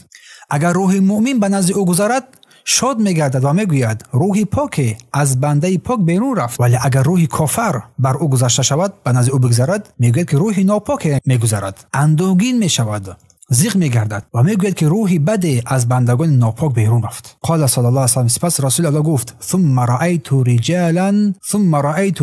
اگر روح مؤمن به نزد او گذرد شاد میگردد و میگوید روحی پاک از بنده پاک بیرون رفت. ولی اگر روحی کافر بر او گذشته شود به نزد او بگذرد میگوید که روحی ناپاک میگذرد، اندوهگین میشود، زیغ میگردد و میگوید که روحی بد از بندگان ناپاک بیرون رفت. قال صلی الله علیه و سپس رسول الله گفت ثم رأیت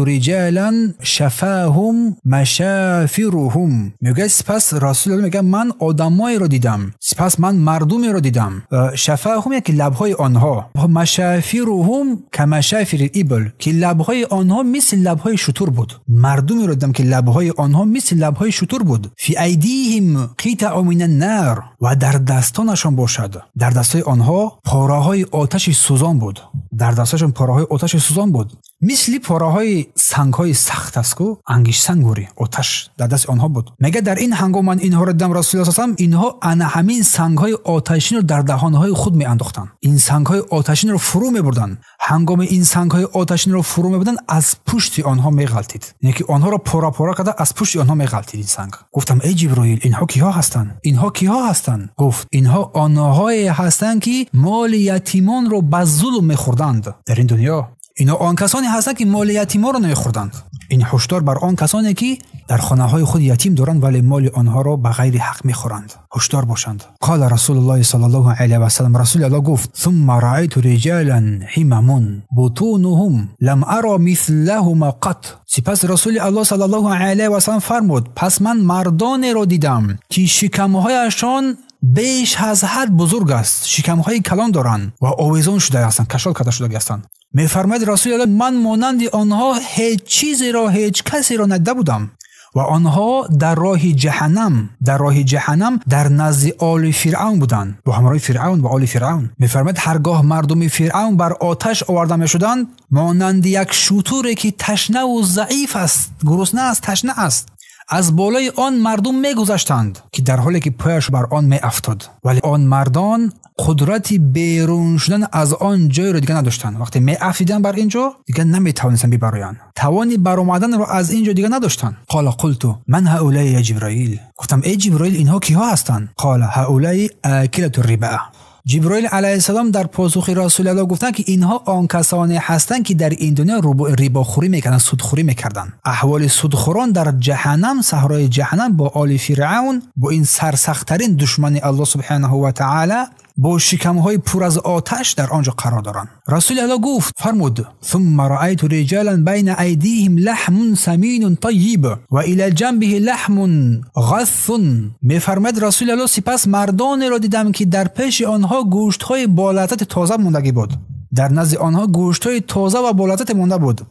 رجالا شفاهم مشافرهم. میگه سپس رسول الله میگه من آدمایی رو دیدم، سپس من مردمی رو دیدم، شفاهم یعنی که لبهای آنها، مشافرهم کمشافر الابل که لبهای آنها مثل لبهای شتر بود. مردمی رو دیدم که لبهای آنها مثل لبهای شتر بود. فی ایدیهم قطع من النار و در دستانشان باشد، در دستای آنها پاره‌های آتش سوزان بود، در دستاشون پاره‌های آتش سوزان بود، مثل پاره‌های سنگ‌های سخت است که انگیش سنگوری آتش در دست آنها بود. میگه در این هنگام من اینها را دیدم رسول الله صلی الله علیه و اینها همین سنگ‌های آتشین رو در دهان‌های خود می‌انداختند، این سنگ‌های آتشین رو فرو می‌بردند. هنگام این سنگ‌های آتشین رو فرو می‌بردند از پشت آنها می‌غلتید، یعنی که آنها را پاره کرده از پشت آنها می‌غلتید این سنگ. گفتم ای جبرائیل اینها کیها هستند؟ اینها کیها هستند؟ گفت اینها آنهایی هستند که مال یتیمان رو به ظلم می‌خوردند در این دنیا. اینا آن کسانی هستند که مال یتیمان رو نمی‌خوردند. این هشدار بر آن کسانی که در خانه‌های خود یتیم دارند ولی مال آنها را به غیر حق می‌خورند. هشدار باشند. قال رسول الله صلی الله علیه و سلم رسول الله گفت ثم رأیت رجالا حمم بطونهم لم ارى مثلهما قط. سپس رسول الله صلی الله علیه و سلم فرمود پس من مردانی را دیدم که شکم‌هایشان بیش از حد بزرگ است، شکم‌های کلان دارند و آویزان شده هستند، کشال کرده شده هستند. می‌فرماید رسول الله من مانند آنها هیچ چیزی را، هیچ کسی را ندیده بودم و آنها در راه جهنم در نزد آل فرعون بودند، با همراه فرعون و آل فرعون. می‌فرماید هرگاه مردم فرعون بر آتش آورده می‌شدند مانند یک شتری که تشنه و ضعیف است، گرسنه است، تشنه است، از بالای آن مردم می‌گذشتند که در حالی که پایش بر آن می‌افتاد، ولی آن مردان قدرتی بیرون شدن از آن جای را دیگه نداشتند. وقتی می‌افتیدن بر اینجا دیگه نمی‌توانستند بیارویند، توانی برآمدن را از اینجا دیگه نداشتند. قال قلت من هؤلاء یا جبرائیل. گفتم ای جبرائیل اینها کیها هستند؟ قال هؤلاء آکلة الربا. جبرائیل علیه السلام در پاسخ رسول الله گفتند که اینها آن کسانی هستند که در این دنیا رباخوری میکنند، سودخوری میکردند. احوال سودخوران در جهنم، صحرای جهنم با آل فرعون، با این سرسخت‌ترین دشمن الله سبحانه و تعالی، با شکم‌های پر از آتش در آنجا قرار دارند. رسول الله گفت فرمود ثم رأیت رجالا بین ایدیهم لحم سمین طیب و الی جنبه لحم غث. می‌فرماید رسول الله سپس مردانی را دیدم که در پیش آنها گوشت‌های با لذت تازه ماندگی بود، در نزد آنها گوشت‌های تازه و با لذت مانده بود،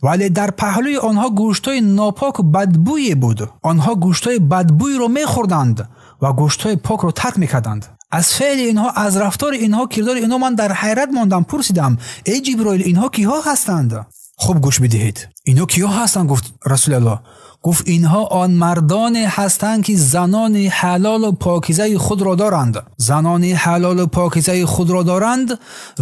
ولی در پهلوی آنها گوشت‌های ناپاک و بدبویی بود. آنها گوشت‌های بدبویی را می‌خوردند و گوشت‌های پاک را ترک می‌کردند. از فعل اینها، از رفتار اینها، کردار اینها من در حیرت ماندم. پرسیدم ای جبرائیل اینها کیها هستند؟ خوب گوش بدهید. اینها کیها هستند؟ گفت رسول الله گفت اینها آن مردانی هستند که زنان حلال و پاکیزه خود را دارند، زنان حلال و پاکیزه خود را دارند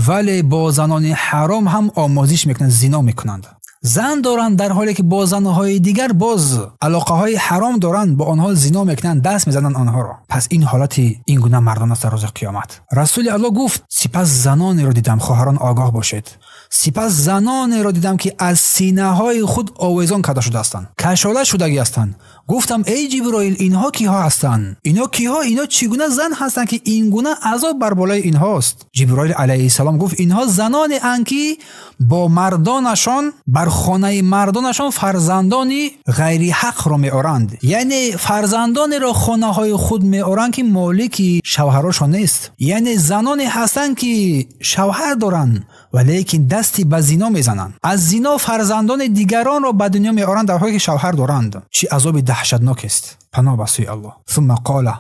ولی با زنان حرام هم آموزش میکنند، زنا میکنند. زن دارند در حالی که با زنهای دیگر باز علاقه های حرام دارند، با آنها زنا میکنند، دست میزنند آنها را. پس این حالت این گونه مردان است در روز قیامت. رسول الله گفت سپس زنانی را دیدم، خواهران آگاه باشید، سپس زنانی را دیدم که از سینه های خود آویزان کرده شده هستند، کشاله شدگی هستند. گفتم ای جبرائیل اینها کیها هستند؟ اینا کیها؟ اینا چگونه زن هستند که این گونه عذاب بر بالای اینهاست؟ جبرائیل علیه السلام گفت اینها زنانی اند که با مردانشان بر خانه مردانشان فرزندانی غیر حق را میآورند، یعنی فرزندانی را خانه های خود میآورند که مالک شوهرشان نیست. یعنی زنانی هستند که شوهر دارند ولیکن دستی به زنا میزنند، از زنا فرزندان دیگران را به دنیا میآورند در حالی که شوهر دارند. چه عذاب دهشتناک است. پناه به سوی الله. ثم قال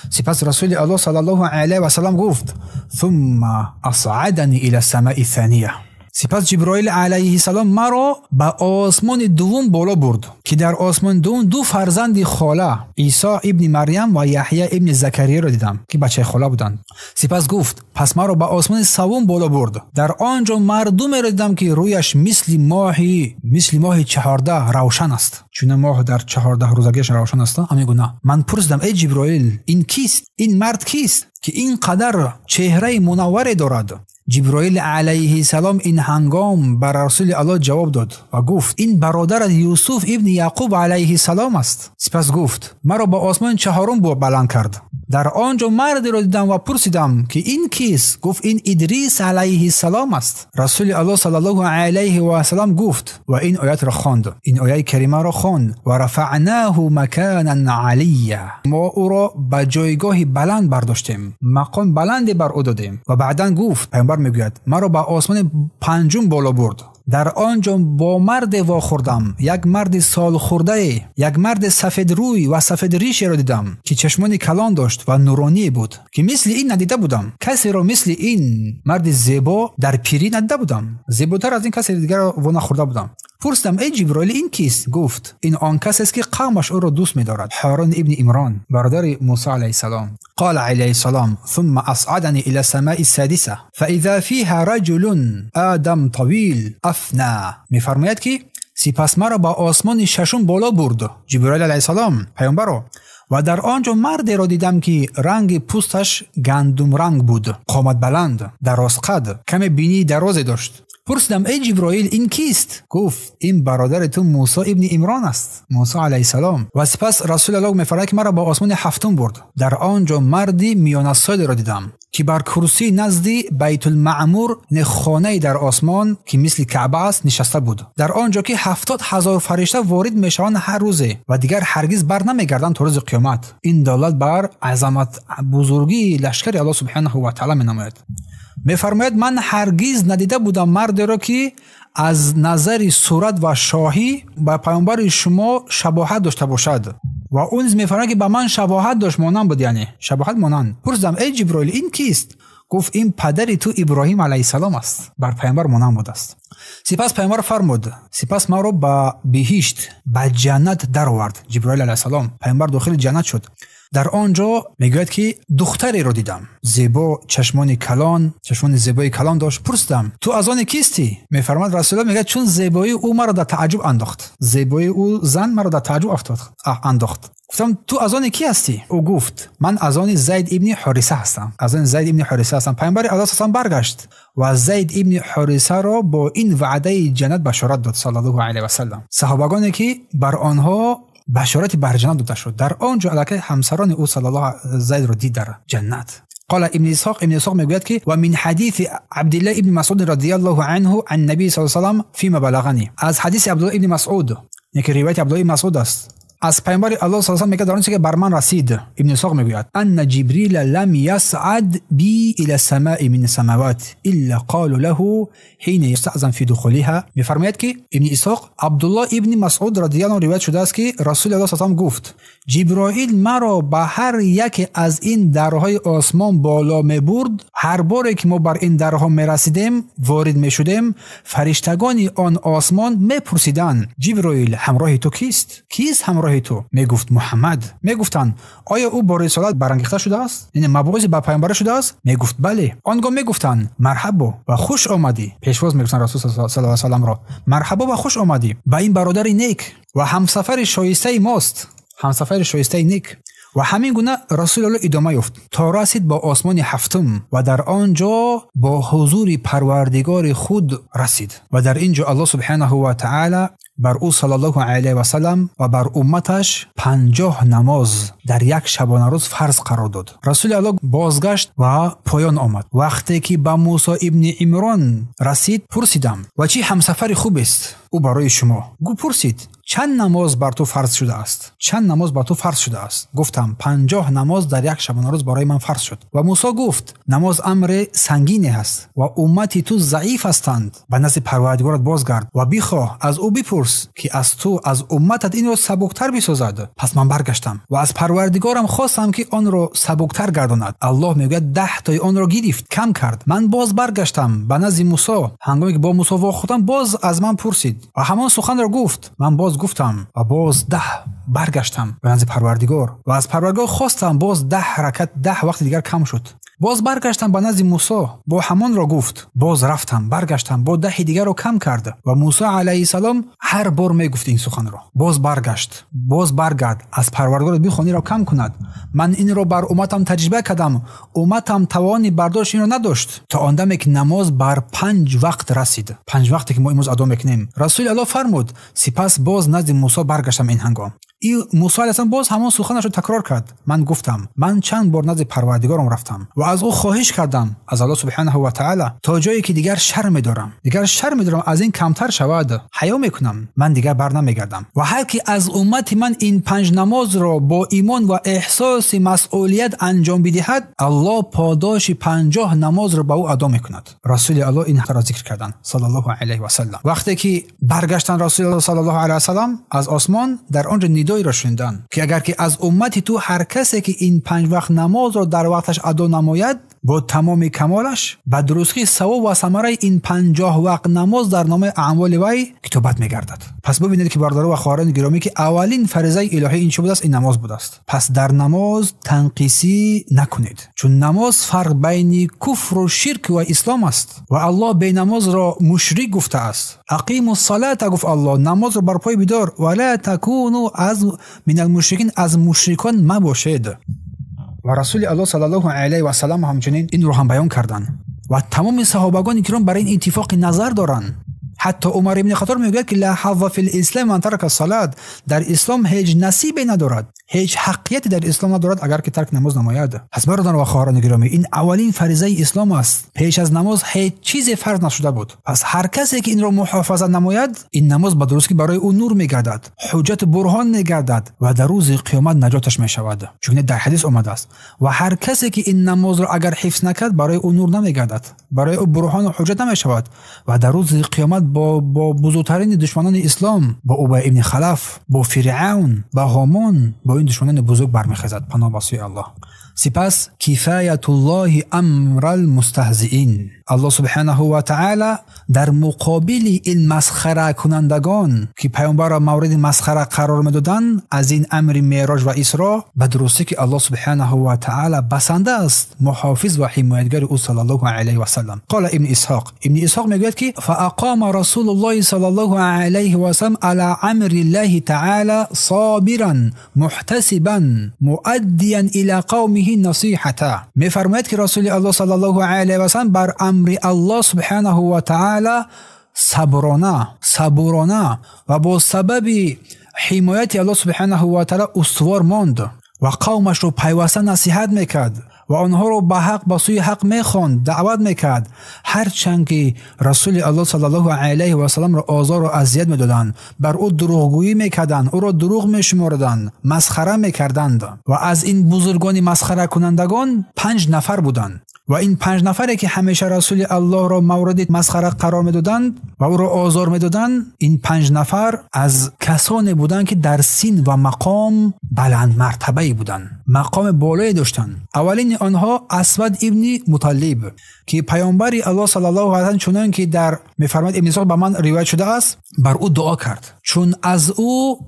سپس رسول الله صلی الله علیه و سلم گفت ثم اصعدنی الى السماء الثانیه. سپس جبرائیل علیه السلام مرا به آسمان دوم بالا برد که در آسمان دوم دو فرزند خاله عیسی ابن مریم و یحیی ابن زکریا را دیدم که بچه خاله بودند. سپس گفت پس مرا به آسمان سوم بالا برد. در آنجا مردم را دیدم که رویش مثل ماه 14 روشن است. چون ماه در 14 روزگیش روشن است. همین گونه من پرسیدم ای جبرائیل این کیست؟ این مرد کیست که این قدر چهره منور دارد؟ جبرائیل علیه السلام این هنگام بر رسول الله جواب داد و گفت این برادر یوسف ابن یعقوب علیه السلام است. سپس گفت مرا به آسمان چهارم بلند کرد. در آنجا مردی را دیدم و پرسیدم که این کیست؟ گفت این ادریس علیه السلام است. رسول الله صلی الله علیه و سلم گفت و این آیت را خواند، این آیه کریمه را خواند و رفعناه مکانا علیا، ما او را به جایگاه بلند برداشتیم، مقام بلندی بر او دادیم. و بعداً گفت، پیامبر میگوید مرا به آسمان پنجم بالا برد. در آنجا با مرد واخوردم، یک مرد سال خورده، یک مرد سفید روی و سفید ریش را دیدم که چشمان کلان داشت و نورانی بود که مثل این ندیده بودم. کسی را مثل این مرد زیبا در پیری ندیده بودم، زیباتر از این کسی دیگر را نخورده بودم. پرسیدم ای جبرائیل این کیست؟ گفت این آن کسی است که قومش او را دوست می‌دارد، هارون ابن عمران برادر موسی علیه السلام. قال علیه السلام ثم اصعدني الى السماء السادسه فاذا فيها رجل آدم طويل افنى. می‌فرماید که سپس مرا به آسمان ششم بالا برد جبرائیل علیه السلام پیامبر و در آنجا مردی را دیدم که رنگ پوستش گندم رنگ بود، قامت بلند، دراز قد، کم بینی درازی داشت. پرسیدم ای جبرائیل این کیست؟ گفت این برادر تو موسی ابن عمران است، موسی علیه السلام. و سپس رسول الله می‌فرماید که مرا به آسمان هفتم برد. در آنجا مردی میان سال را دیدم که بر کرسی نزد بیت المعمور، خانه در آسمان که مثل کعبه است، نشسته بود. در آنجا که 70,000 فرشته وارد میشوند هر روزه و دیگر هرگز بر نمیگردند تا روز قیامت. این دلالت بر عظمت بزرگی لشکر الله سبحانه و تعالی می‌نماید. می‌فرماید من هرگز ندیده بودم مردی را که از نظر صورت و شاهی با پیامبر شما شباهت داشته باشد. و اون می‌فرماید که با من شباهت داشت، مانند بود، یعنی شباهت مانند. پرسیدم ای جبرائیل این کیست؟ گفت این پدر تو ابراهیم علیه السلام است، بر پیامبر مانند بود است. سپس پیامبر فرمود سپس ما را به بهشت، به جنت در آورد. جبرائیل علیه السلام پیامبر داخل جنت شد. در آنجا میگوید که دختری رو دیدم، زیبا، چشمان کلان، چشمان زیبای کلان داشت. پرسیدم تو از آن کیستی؟ میفرماید رسول الله میگه چون زیبایی او مرا در تعجب انداخت، زیبایی او زن مرا در تعجب انداخت. گفتم تو از آن کی هستی؟ او گفت من از آن زید ابن حارثه هستم، از آن زید ابن حارثه هستم. پیامبر الله صلی الله علیه و برگشت و زید ابن حارثه را با این وعده جنت بشارت داد صلی الله علیه و سلم. صحابگانی که بر آنها بشارت بر جنت داده شد، در آنجا الکی همسران او صلی الله زید را دید در جنت. قال ابن اسحاق میگوید که و من حدیث عبدالله ابن مسعود رضی الله عنه عن نبی صلی الله علیه و سلم فيما بلغنی، از حدیث عبدالله ابن مسعود، یکی روایت عبدالله ابن مسعود است، از پیامبر الله صلی الله علیه و سلم میگه در آنچه که بر من رسید. ابن اسحاق میگوید ان جبریل لم يصعد بي الى السماء من السماوات الا قال له حين يستأذن في دخولها. میفرماید که ابن اسحاق عبدالله ابن مسعود رضی الله عنه روایت شده است که رسول الله صلی الله علیه و سلم گفت جبرائیل مرا به هر یک از این درهای آسمان بالا میبرد. هر باری که ما بر این درها میرسیدیم، وارد میشدیم، فرشتگان آن آسمان میپرسیدند جبرائیل همراه تو کیست؟ کیست همراه تو؟ میگفت محمد. میگفتند آیا او با رسالت برانگیخته شده است؟ یعنی مبعوث به پیامبر شده است؟ میگفت بله. آنگاه میگفتند مرحبا و خوش آمدی. پیشواز میگفتند رسول صلی الله علیه و سلم را مرحبا و خوش آمدی به این برادر نیک و همسفر شایسته ماست، همسفر شایسته نیک. و همین گونه رسول الله ادامه یافت تا رسید با آسمان هفتم و در آنجا با حضور پروردگار خود رسید. و در اینجا الله سبحانه و تعالی بر او صلی الله علیه و سلم و بر امتش 50 نماز در یک شبانه روز فرض قرار داد. رسول الله بازگشت و پایان آمد. وقتی که به موسی ابن عمران رسید پرسیدم و چی همسفر خوب است او برای شما؟ گفت پرسید چند نماز بر تو فرض شده است؟ چند نماز بر تو فرض شده است؟ گفتم 50 نماز در یک شبانه روز برای من فرض شد. و موسی گفت نماز امر سنگینی است و امتی تو ضعیف هستند. به نزد پروردگارت بازگرد و بخواه از او بپرس که از تو از امتت این رو سبکتر بسازد. پس من برگشتم و از پروردگارم خواستم که آن رو سبکتر گرداند. الله میگوید 10 تای آن رو گرفت، کم کرد. من باز برگشتم به نزد موسی. هنگامی که با موسی واخوتم باز از من پرسید و همان سخن را گفت. من باز گفتم و باز 10 برگشتم به نزد پروردگار و از پروردگار خواستم باز 10 حرکت 10 وقت دیگر کم شد. باز برگشتم به نزد موسی، با همان را گفت. باز رفتم برگشتم با 10 دیگر رو کم کرد و موسی علیه السلام هر بار میگفت این سخن را. باز برگشت، باز برگرد از پروردگار بخوانی را کم کند. من این را بر امتم تجربه کردم، امتم توانی برداشت این را نداشت تا آن دمی که نماز بر 5 وقت رسید. 5 وقتی که ما امروز ادا میکنیم. رسول الله فرمود سپس باز نزد موسی برگشتم. این هنگام موسی علیه السلام باز همان سخنش رو تکرار کرد. من گفتم من چند بار نزد پروردگارم رفتم و از او خواهش کردم، از الله سبحانه و تعالی، تا جایی که دیگر شرم دارم از این کمتر شود، حیا میکنم، من دیگر بر نمیگردم. و هر کی از امت من این 5 نماز را با ایمان و احساس مسئولیت انجام بدهد، الله پاداش 50 نماز را به او ادا میکند. رسول الله این را ذکر کردن صلی الله علیه و سلم. وقتی که برگشتن رسول الله صلی الله علیه و سلم از آسمان، در آنجا ندایی را شنیدن که اگر که از امتی تو هر کسی که این 5 وقت نماز را در وقتش ادا نماید، با تمام کمالش به درستی ثواب و ثمره این 50 وقت نماز در نام اعمال وی کتابت میگردد. پس ببینید که برادران و خواهران گرامی که اولین فریضه الهی این چه بوده است؟ این نماز بوده است. پس در نماز تنقیسی نکنید، چون نماز فرق بین کفر و شرک و اسلام است و الله به نماز را مشرک گفته است. اقیموا الصلاه، گفت الله، نماز را بر پای بدار، ولا تکونوا من المشرکین، از مشرکان مباشید. و رسول الله صلی الله علیه و سلم همچنین این رو هم بیان کردن و تمام صحابگان کرام برای این اتفاق نظر دارن. حتی عمر ابن خطاب میگه که لا حظ فی الاسلام من ترک الصلاه، در اسلام هیچ نصیبی ندارد، هیچ حقیقتی در اسلام ندارد اگر که ترک نماز نماید. پس برادران و خواهران گرامی، این اولین فریضه اسلام است. پیش از نماز هیچ چیزی فرض نشده بود. پس هر کسی که این رو محافظت نماید، این نماز به درستی برای او نور میگردد، حجت برهان میگردد و در روز قیامت نجاتش میشود، چون در حدیث اومده است. و هر کسی که این نماز رو اگر حفظ نکرد، برای او نور نمیگردد، برای او برهان و حجت نمیشود و در روز قیامت با بزرگترین دشمنان اسلام، با ابی ابن خلف، با فرعون، با هامان، با این دشمنان بزرگ برمیخیزد. پناه به سوی الله. سپس کفایت الله امر المستهزئین، الله سبحانه و تعالی در مقابل این مسخره کنندگان که پیامبر را مورد مسخره قرار میدادند، از این امر معراج و اسراء، به درستی که الله سبحانه و تعالی بسنده است محافظ و حمایتگر او صلی الله علیه و سلم. قال ابن اسحاق میگوید که فاقام رسول الله صلی الله علیه و سلم علی امر الله تعالی صابرا محتسبا مؤدیا الی قومه نصیحته. میفرماید که رسول الله صلی الله علیه و سلم بر امر الله سبحانه و تعالی صبورانه و با سبب حمایت الله سبحانه و تعالی استوار ماند و قومش رو پیوسته نصیحت میکرد و آنها رو به حق به سوی حق میخواند، دعوت میکرد، هرچند که رسول الله صلی الله علیه و سلم را آزار و اذیت میدادند، بر او دروغگویی میکردند، او را دروغ میشمردند، مسخره میکردند. و از این بزرگان مسخره کنندگان 5 نفر بودند و این 5 نفری که همیشه رسول الله را مورد مسخره قرار میدادند و او را آزار میدادند، این 5 نفر از کسانی بودند که در سن و مقام بلند مرتبه بودند، مقام بالایی داشتند. اولین آنها اسود ابن مطلب که پیامبر الله صلی الله علیه و سلم چنان که در میفرماید ابن اسحاق به من روایت شده است، بر او دعا کرد، چون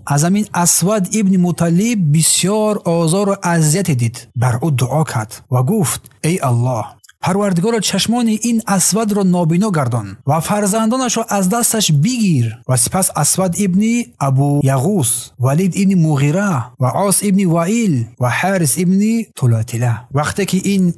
از همین اسود ابن مطلب بسیار آزار و اذیت دید. بر او دعا کرد و گفت ای الله، پروردگار چشمان این اسود را نابینا گردان و فرزندانش را از دستش بگیر. و سپس اسود ابن ابو یغوس، ولید ابن مغیره و عاص ابن وائل و حارث ابن طلاتله، وقتی که این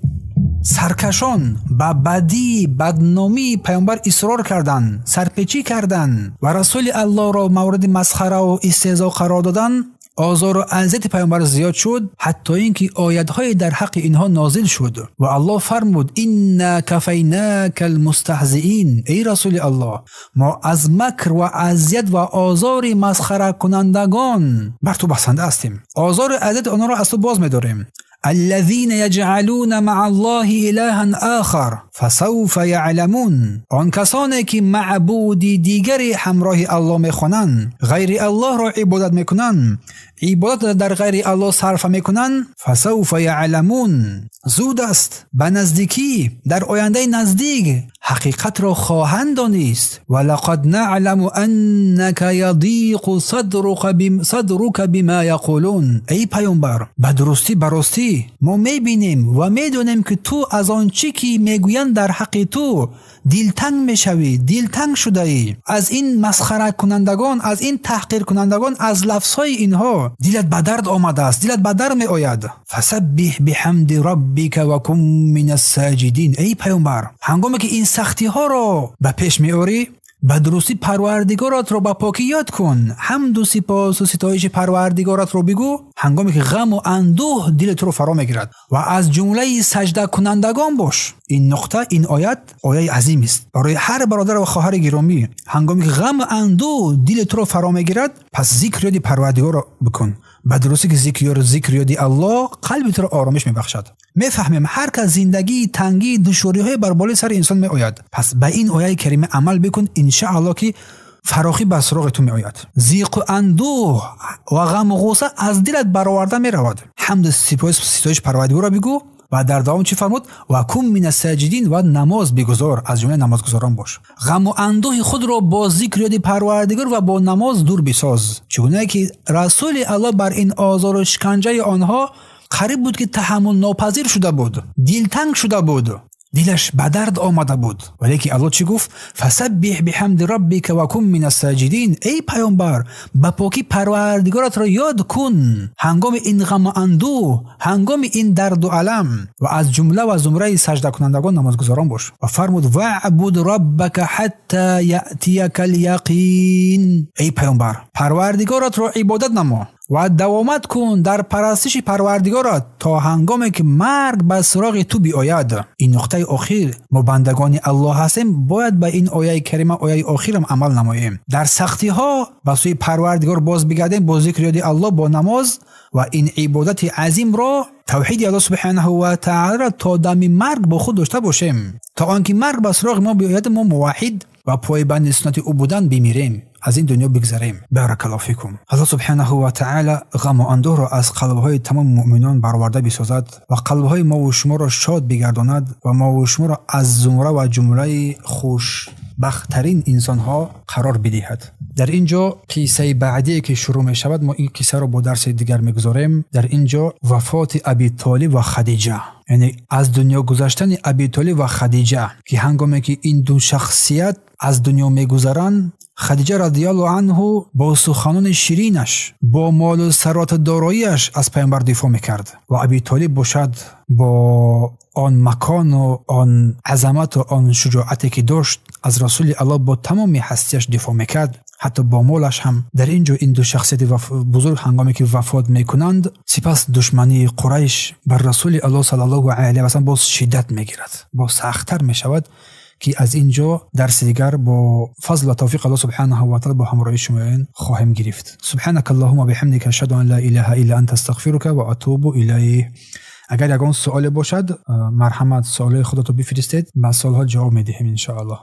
سرکشان با بدی بدنامی پیامبر اصرار کردند، سرپیچی کردند و رسول الله را مورد مسخره و استهزاء قرار دادند، آزار و اذیت پیامبر زیاد شد، حتی اینکه آیات‌های در حق اینها نازل شد و الله فرمود انا کفیناک المستهزئین. ای رسول الله، ما از مکر و اذیت و آزار مسخره کنندگان بر تو بسنده هستیم. آزار و اذیت آنها را از تو باز می‌داریم. الذين يجعلون مع الله إلها آخر فسوف يعلمون. آن کسانی که معبودی دیگری همراه الله میخوانند، غیر الله را عبادت میکنند، عبادت در غیر الله صرف میکنند، فسوف يعلمون، زود است، به نزدیکی، در آینده نزدیک حقیقت را خواهند دانست. ولقد نعلم انك يضيق صدرك بما يقولون. ای پیامبر، به درستی براستی ما میبینیم و میدونیم که تو از آن چی که میگویند در حق تو دلتنگ میشوی، دلتنگ شده ای. از این مسخره کنندگان، از این تحقیر کنندگان، از لفظهای اینها دلت به درد آمده است، دلت به درد می آید. فسبح بحمد ربک و کن من الساجدین. ای پیامبر، هنگامی که این سختی ها را به پیش میاری، به درستی پروردگارت را با پاکی یاد کن، حمد و سپاس و ستایش پروردگارت را بگو هنگامی که غم و اندوه دلت رو فرا میگیرد و از جمله سجده کنندگان باش. این نقطه، این آیت آیه عظیم است برای هر برادر و خواهر گرامی. هنگامی که غم و اندوه دلت رو فرا میگیرد، پس ذکر یاد پروردگار را بکن. به درستی که ذکر یاد الله قلبت را آرامش میبخشد. میفهمیم هر کس زندگی تنگی دشواری های بر بالای سر انسان می آید. پس به این آیه کریمه عمل بکن، ان شاء الله که فراخی به سراغ تو می آید. ضیق و اندوه و غم و غصه از دلت برآورده می رود. حمد سپاس ستایش پروردگار را بگو و در دوام چی فرمود؟ و کن من الساجدین، و نماز بگذار، از جمله نمازگزاران باش. غم و اندوه خود را با ذکر یاد پروردگار و با نماز دور بساز. چگونه که رسول الله بر این آزار و شکنجه آنها قریب بود که تحمل ناپذیر شده بود، دلتنگ شده بود، دلش به درد آمده بود، ولی که الله چی گفت؟ فسبح بحمد ربک و کن من الساجدین. ای پیامبر، با پاکی پروردگارت را یاد کن هنگام این غم و اندوه، هنگام این درد و الم، و از جمله و زمره سجده کنندگان نمازگزاران باش. و فرمود واعبد ربک حتی یأتیک الیقین. ای پیامبر، پروردگارت را عبادت نما و دوامت کن در پرستش پروردگارت تا هنگامی که مرگ به سراغ تو بیاید. این نقطه اخیر، ما بندگان الله هستیم، باید به این آیه کریمه، آیه اخیرم عمل نماییم. در سختی ها به سوی پروردگار باز بگردیم با ذکر یاد الله، با نماز و این عبادت عظیم را، توحید الله سبحانه و تعالی را تا دم مرگ با خود داشته باشیم، تا آنکه مرگ به سراغ ما بیاید ما موحد و پایبند سنت او بودن بمیریم، از این دنیا بگذریم. بارک الله فیکم. الله سبحانه و تعالی غم و اندوه را از قلب‌های تمام مؤمنان برآورده بسازد و قلب‌های ما و شما را شاد بگرداند و ما و شما را از زمره و جمله خوشبخت‌ترین انسان‌ها قرار بدهد. در اینجا قصه بعدی که شروع می شود، ما این قصه را با درس دیگر میگذاریم. در اینجا وفات ابی طالب و خدیجه، یعنی از دنیا گذشتن ابی طالب و خدیجه، که هنگامی که این دو شخصیت از دنیا میگذرند، خدیجه رضی الله عنه با سخنان شیرینش، با مال و ثروت داراییش از پیامبر دفاع میکرد و ابی طالب باشد با آن مکان و آن عظمت و آن شجاعتی که داشت از رسول الله با تمام هستیش دفاع میکرد، حتی با مالش هم. در اینجا این دو شخصیت بزرگ هنگامی که وفات میکنند، سپس دشمنی قریش بر رسول الله صلی الله علیه و سلم باز شدت میگیرد، باز سخت‌تر میشود، که از اینجا درس دیگر با فضل و توفیق الله سبحانه و تعالی با همراهی شما خواهیم گرفت. سبحانك اللهم و بحمدک، اشهد ان لا اله الا انت، استغفرک و اتوب الیه. اگر یگان سوال باشد، مرحمت سوال خودتو بفرستید، با سوالها جواب میدهیم ان شاء الله.